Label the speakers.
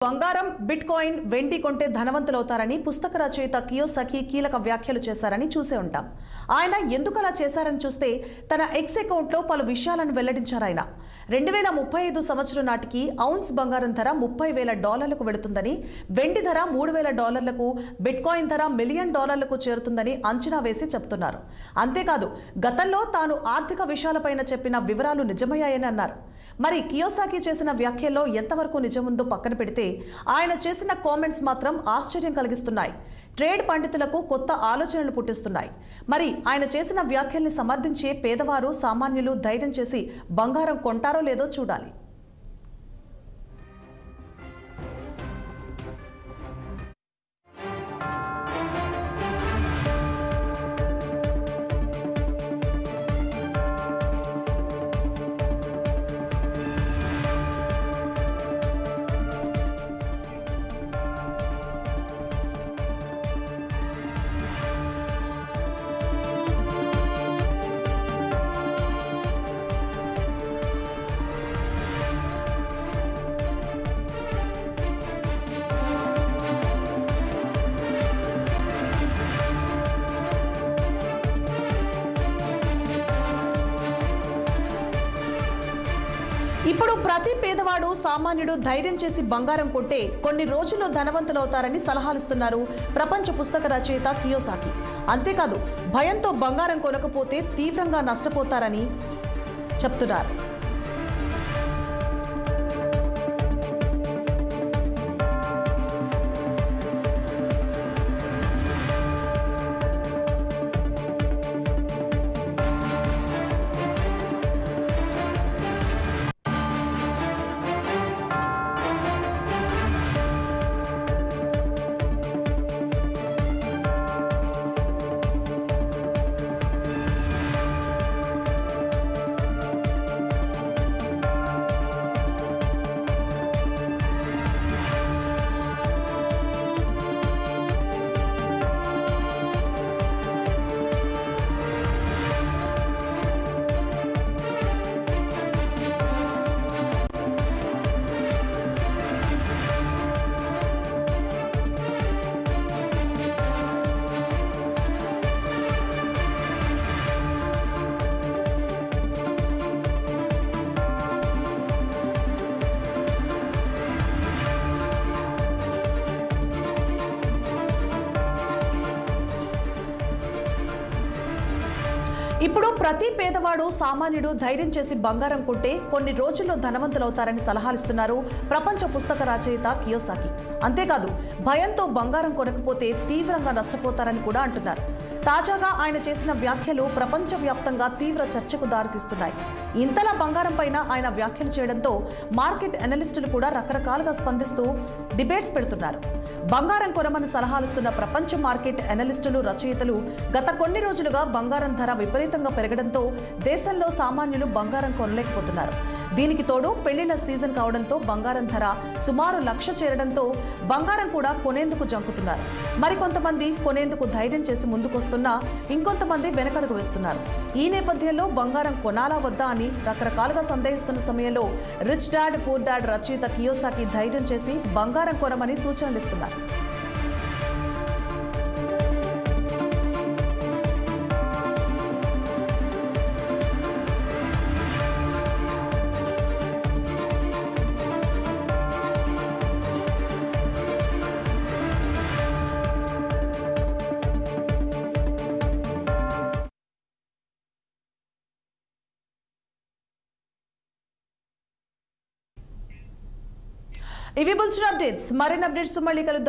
Speaker 1: బంగారం bit coin వెండి కొంటే ధనవంతులవుతారని పుస్తక రచయిత కియోసాకి కీలక వ్యాఖ్యలు చేశారని చూసే ఉంటాం. ఆయన ఎందుకు అలా చేశారని చూస్తే తన ఎక్స్ అకౌంట్లో పలు విషయాలను వెల్లడించారు. ఆయన 2035 సంవత్సరం నాటికి ఔన్స్ బంగారం ధర $30,000కు వెళుతుందని, వెండి ధర $3,000లకు, బిట్ కాయిన్ ధర $1 మిలియన్ చేరుతుందని అంచనా వేసి చెప్తున్నారు. అంతేకాదు గతంలో తాను ఆర్థిక విషయాలపైన చెప్పిన వివరాలు నిజమయ్యాయని అన్నారు. మరి కియోసాకి చేసిన వ్యాఖ్యల్లో ఎంతవరకు నిజముందో పక్కన పెడితే ఆయన చేసిన కామెంట్స్ మాత్రం ఆశ్చర్యం కలిగిస్తున్నాయి. ట్రేడ్ పండితులకు కొత్త ఆలోచనలు పుట్టిస్తున్నాయి. మరి ఆయన చేసిన వ్యాఖ్యల్ని సమర్థించే పేదవారు, సామాన్యులు ధైర్యం చేసి బంగారం కొంటారో లేదో చూడాలి. ఇప్పుడు ప్రతి పేదవాడు, సామాన్యుడు ధైర్యం చేసి బంగారం కొంటే కొన్ని రోజుల్లో ధనవంతులవుతారని సలహాలిస్తున్నారు ప్రపంచ పుస్తక రచయిత కియోసాకి. అంతేకాదు భయంతో బంగారం కొనకపోతే తీవ్రంగా నష్టపోతారని చెప్తున్నారు. ఇప్పుడు ప్రతి పేదవాడు, సామాన్యుడు ధైర్యం చేసి బంగారం కొంటే కొన్ని రోజుల్లో ధనవంతులవుతారని సలహాలిస్తున్నారు ప్రపంచ పుస్తక రచయిత కియోసాకి. అంతేకాదు భయంతో బంగారం కొనకపోతే తీవ్రంగా నష్టపోతారని కూడా అంటున్నారు. తాజాగా ఆయన చేసిన వ్యాఖ్యలు ప్రపంచవ్యాప్తంగా తీవ్ర చర్చకు దారితీస్తున్నాయి. ఇంతలా బంగారం పైన ఆయన వ్యాఖ్యలు చేయడంతో మార్కెట్ అనలిస్టులు కూడా రకరకాలుగా స్పందిస్తూ డిబేట్స్ పెడుతున్నారు. బంగారం కొనమని సలహాలిస్తున్న ప్రపంచ మార్కెట్ అనలిస్టులు, రచయితలు గత కొన్ని రోజులుగా బంగారం ధర విపరీతంగా పెరగడంతో దేశంలో సామాన్యులు బంగారం కొనలేకపోతున్నారు. దీనికి తోడు పెళ్లిళ్ల సీజన్ కావడంతో బంగారం ధర సుమారు 1,00,000 చేరడంతో బంగారం కూడా కొనేందుకు జంకుతున్నారు. మరికొంతమంది కొనేందుకు ధైర్యం చేసి ముందుకొస్తున్నా ఇంకొంతమంది వెనకడుగు వేస్తున్నారు. ఈ నేపథ్యంలో బంగారం కొనాలా వద్దా అని రకరకాలుగా సందేహిస్తున్న సమయంలో రిచ్ డాడ్ పూర్ డాడ్ రచయిత కియోసాకి ధైర్యం చేసి బంగారం కొనమని సూచనలు ఇస్తున్నారు. ఇవి బుల్స్ అప్డేట్స్. మరిన్ని అప్డేట్స్ మళ్ళీ కలుద్దాం.